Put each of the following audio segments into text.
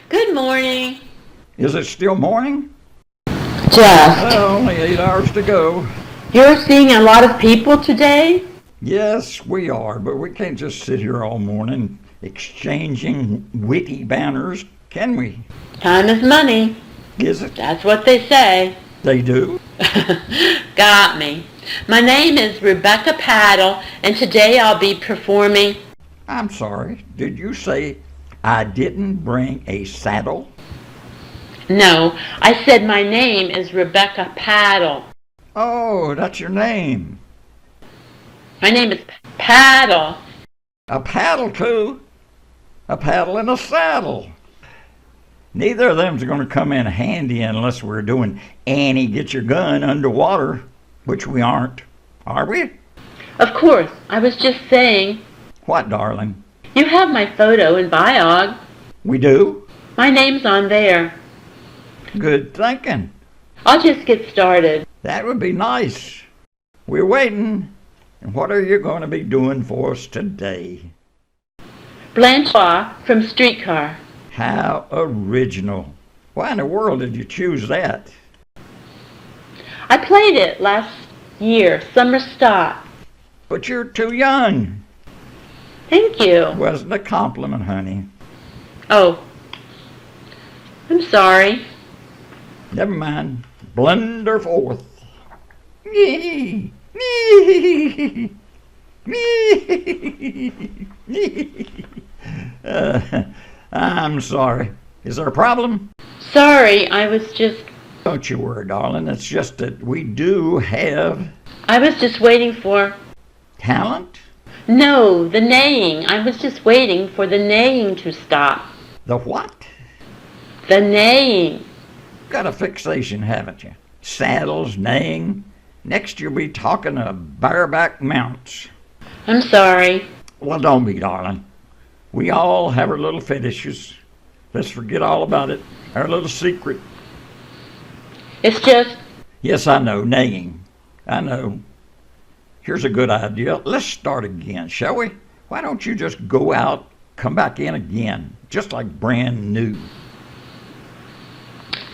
Good morning. Is it still morning? Just. Well, only 8 hours to go. You're seeing a lot of people today? Yes, we are, but we can't just sit here all morning exchanging witty banners, can we? Time is money. Is it? That's what they say. They do? Got me. My name is Rebecca Paddle, and today I'll be performing. I'm sorry. Did you say I didn't bring a saddle? No, I said my name is Rebecca Paddle. Oh, that's your name. My name is Paddle. A paddle, too? A paddle and a saddle. Neither of them's going to come in handy unless we're doing Annie Get Your Gun underwater, which we aren't, are we? Of course, I was just saying. What, darling? You have my photo in Biog. We do? My name's on there. Good thinking. I'll just get started. That would be nice. We're waiting. And what are you going to be doing for us today? Blanche from Streetcar. How original. Why in the world did you choose that? I played it last year, summer stock. But you're too young. Thank you. Wasn't a compliment, honey. Oh, I'm sorry. Never mind. Blunder forth. I'm sorry. Is there a problem? Sorry, I was just worry, darling. It's just that we do have waiting for... talent. No, the neighing. I was just waiting for the neighing to stop. The what? The neighing. Got a fixation, haven't you? Saddles, neighing. Next you'll be talking of bareback mounts. I'm sorry. Well, don't be, darling. We all have our little fetishes. Let's forget all about it. Our little secret. It's just... Yes, I know, neighing. I know. Here's a good idea. Let's start again, shall we? Why don't you just go out, come back in again, just like brand new?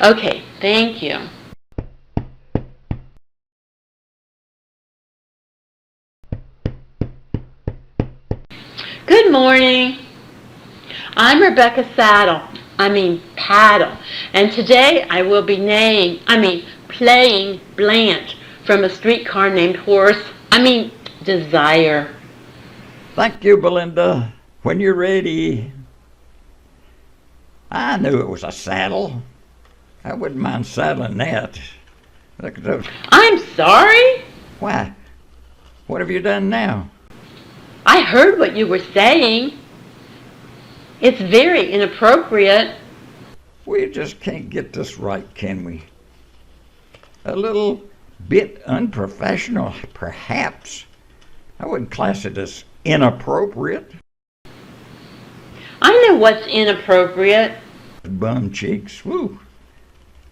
Okay, thank you. Good morning. I'm Rebecca Paddle, and today I will be playing Blanche from A Streetcar Named Desire. Thank you, Belinda. When you're ready. I knew it was a saddle. I wouldn't mind saddling that. Look at those. I'm sorry? Why? What have you done now? I heard what you were saying. It's very inappropriate. We just can't get this right, can we? A little bit unprofessional, perhaps. I wouldn't class it as inappropriate. I know what's inappropriate. Bum cheeks, woo.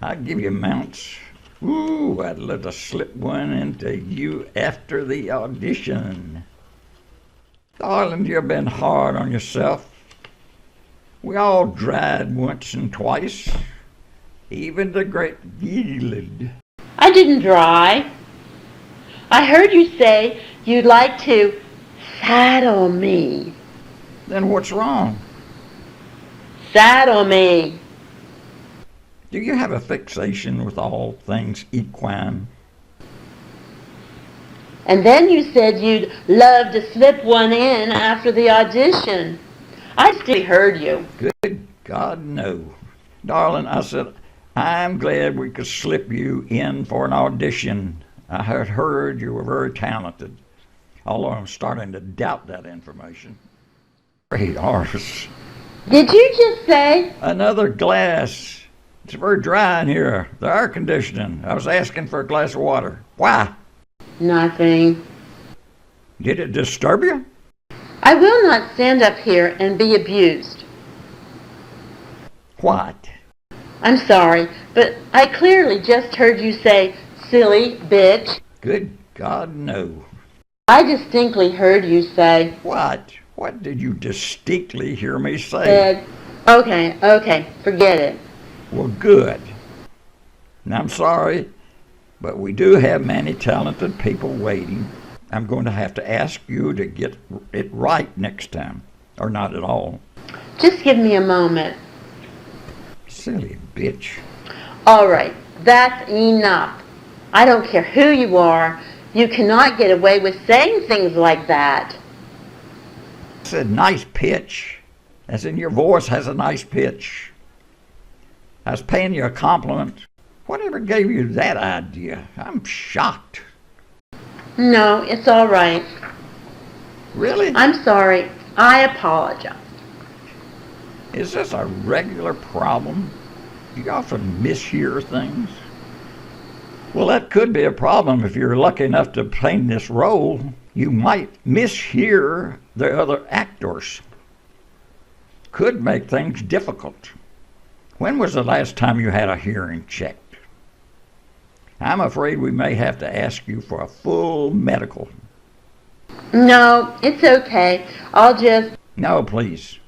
I'd give you mounts. Woo, I'd love to slip one into you after the audition. Darling, you've been hard on yourself. We all dried once and twice. Even the great Gilead. I didn't dry. I heard you say you'd like to saddle me. Then what's wrong? Saddle me. Do you have a fixation with all things equine? And then you said you'd love to slip one in after the audition. I still heard you. Good God, no. Darling, I said, I'm glad we could slip you in for an audition. I had heard you were very talented, although I'm starting to doubt that information. Great artists. Did you just say? Another glass. It's very dry in here. The air conditioning. I was asking for a glass of water. Why? Nothing. Did it disturb you? I will not stand up here and be abused. What? I'm sorry, but I clearly just heard you say, silly bitch. Good God, no. I distinctly heard you say, What? What did you distinctly hear me say? said, Okay, forget it. Well, good. And I'm sorry, but we do have many talented people waiting. I'm going to have to ask you to get it right next time, or not at all. Just give me a moment. Silly bitch. All right, that's enough. I don't care who you are. You cannot get away with saying things like that. I said nice pitch, as in your voice has a nice pitch. I was paying you a compliment. Whatever gave you that idea? I'm shocked. No, it's all right. Really? I'm sorry. I apologize. Is this a regular problem? Do you often mishear things? Well, that could be a problem if you're lucky enough to play in this role. You might mishear the other actors. Could make things difficult. When was the last time you had a hearing checked? I'm afraid we may have to ask you for a full medical. No, it's okay. I'll just... No, please.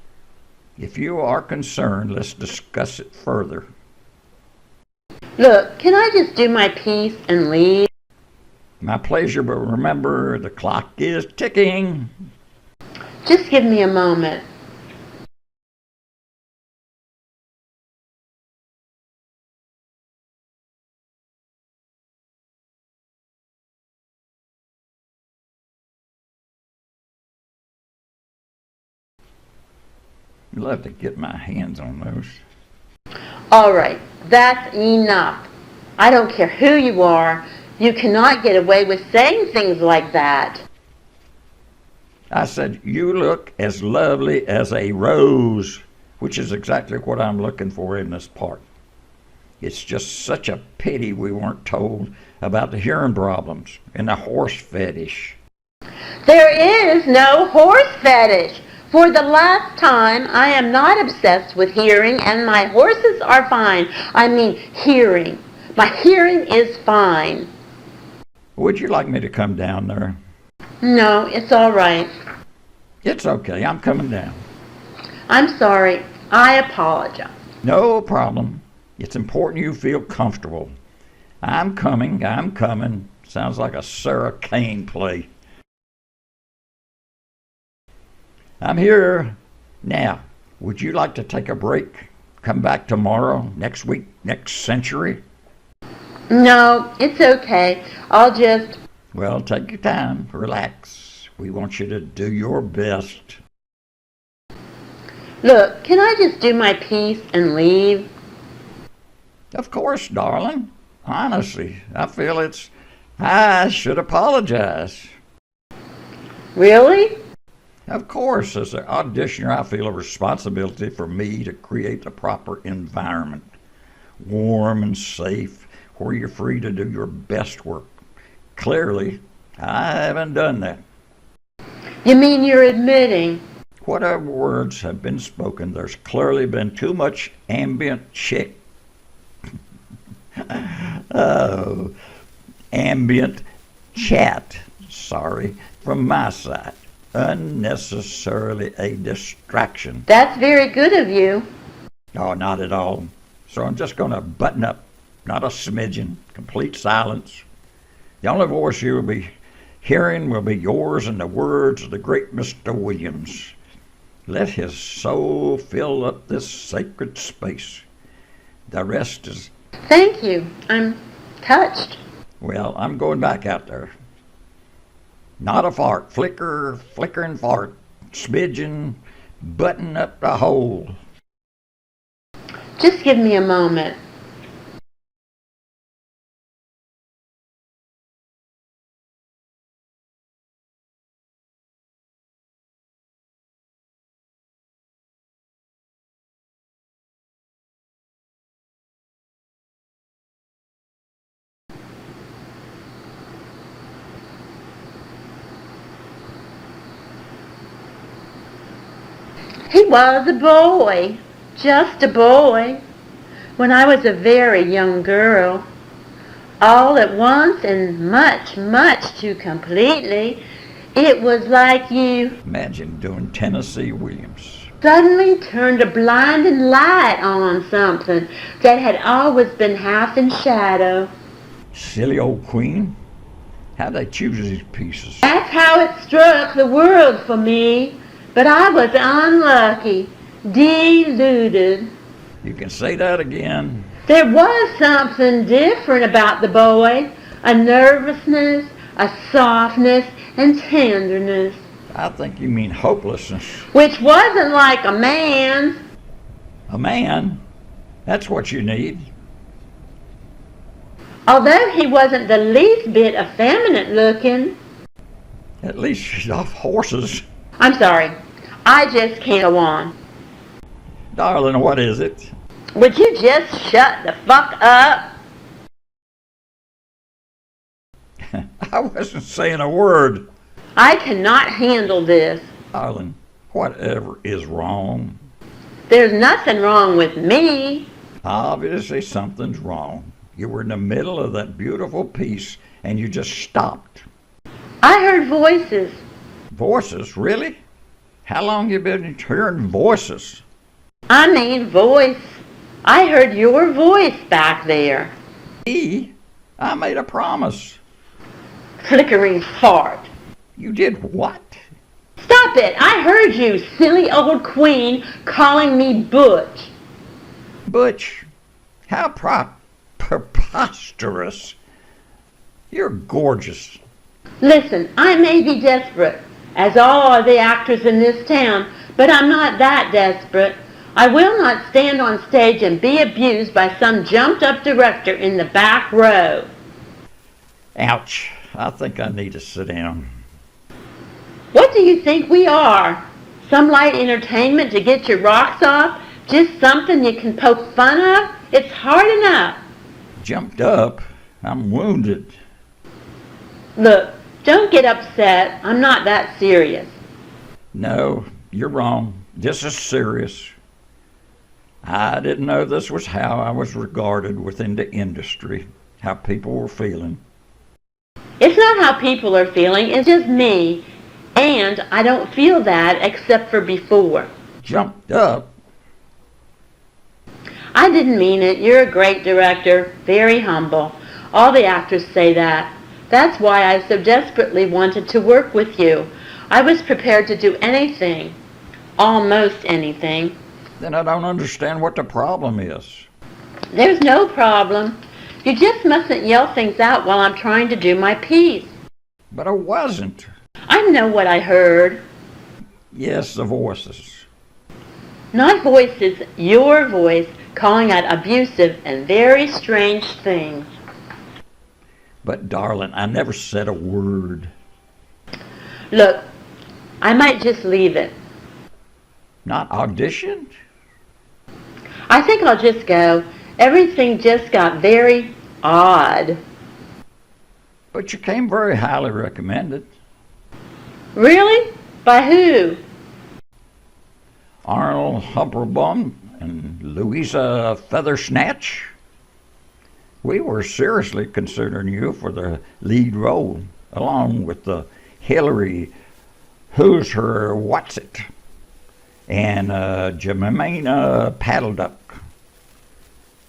If you are concerned, let's discuss it further. Look, can I just do my piece and leave? My pleasure, but remember, the clock is ticking. Just give me a moment. I'd love to get my hands on those. All right, that's enough. I don't care who you are. You cannot get away with saying things like that. I said, you look as lovely as a rose, which is exactly what I'm looking for in this part. It's just such a pity we weren't told about the hearing problems and the horse fetish. There is no horse fetish. For the last time, I am not obsessed with hearing, and my horses are fine. I mean, hearing. My hearing is fine. Would you like me to come down there? No, it's all right. It's okay, I'm coming down. I'm sorry. I apologize. No problem. It's important you feel comfortable. I'm coming. Sounds like a Sarah Kane play. I'm here. Now, would you like to take a break? Come back tomorrow, next week, next century? No, it's okay. I'll just... Well, take your time. Relax. We want you to do your best. Look, can I just do my piece and leave? Of course, darling. Honestly, I should apologize. Really? Of course, as an auditioner, I feel a responsibility for me to create the proper environment. Warm and safe, where you're free to do your best work. Clearly, I haven't done that. You mean you're admitting? Whatever words have been spoken, there's clearly been too much ambient chat, from my side. Unnecessarily a distraction. That's very good of you. No, not at all. So I'm just going to button up, not a smidgen, complete silence. The only voice you will be hearing will be yours and the words of the great Mr. Williams. Let his soul fill up this sacred space. The rest is... Thank you. I'm touched. Well, I'm going back out there. Not a fart. Flicker and fart. Smidgen, button up the hole. Just give me a moment. He was a boy, just a boy, when I was a very young girl. All at once and much, much too completely, it was like you... Imagine doing Tennessee Williams. suddenly turned a blinding light on something that had always been half in shadow. Silly old queen. How'd they choose these pieces? That's how it struck the world for me. But I was unlucky, deluded. You can say that again. There was something different about the boy, a nervousness, a softness, and tenderness, I think you mean hopelessness. which wasn't like a man's. A man? That's what you need. Although he wasn't the least bit effeminate looking. At least she's off horses. I'm sorry, I just can't go on. Darling, what is it? Would you just shut the fuck up? I wasn't saying a word. I cannot handle this. Darling, whatever is wrong? There's nothing wrong with me. Obviously something's wrong. You were in the middle of that beautiful piece and you just stopped. I heard voices. Voices? Really? How long you been hearing voices? I mean voice. I heard your voice back there. Me? I made a promise. Flickering fart. You did what? Stop it! I heard you, silly old queen, calling me Butch. Butch, how preposterous. You're gorgeous. Listen, I may be desperate, as all are the actors in this town, but I'm not that desperate. I will not stand on stage and be abused by some jumped-up director in the back row. Ouch. I think I need to sit down. What do you think we are? Some light entertainment to get your rocks off? Just something you can poke fun of? It's hard enough. Jumped up? I'm wounded. Look, don't get upset. I'm not that serious. No, you're wrong. This is serious. I didn't know this was how I was regarded within the industry, how people were feeling. It's not how people are feeling, it's just me. And I don't feel that except for before. Jumped up? I didn't mean it. You're a great director, very humble. All the actors say that. That's why I so desperately wanted to work with you. I was prepared to do anything, almost anything. Then I don't understand what the problem is. There's no problem. You just mustn't yell things out while I'm trying to do my piece. But I wasn't. I know what I heard. Yes, the voices. Not voices, your voice, calling out abusive and very strange things. But darling, I never said a word. Look, I might just leave it. Not auditioned? I think I'll just go. Everything just got very odd. But you came very highly recommended. Really? By who? Arnold Humperbum and Louisa Feathersnatch. We were seriously considering you for the lead role, along with the Hillary Who's Her What's It and Jemima Paddleduck.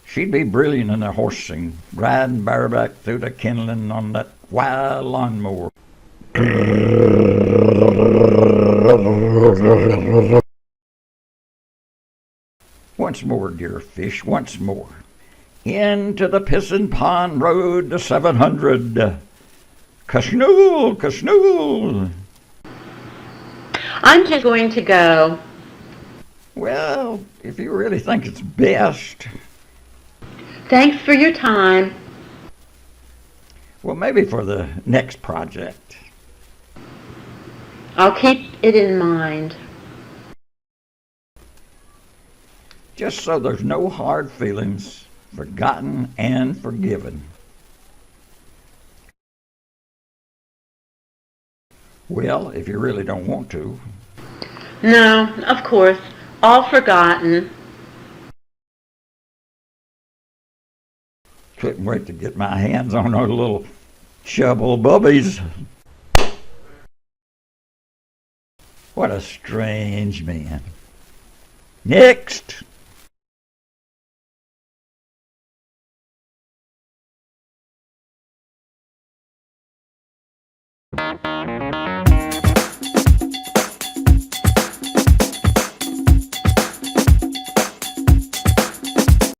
She'd be brilliant in the horse scene, riding bareback through the kindling on that wild lawnmower. Once more, dear fish, once more. Into the Pissin Pond Road to 700. Kashnool, kashnool. I'm just going to go. Well, if you really think it's best. Thanks for your time. Well, maybe for the next project. I'll keep it in mind. Just so there's no hard feelings, forgotten and forgiven. Well, if you really don't want to. No, of course. All forgotten. Couldn't wait to get my hands on those little shovel bubbies. What a strange man. Next.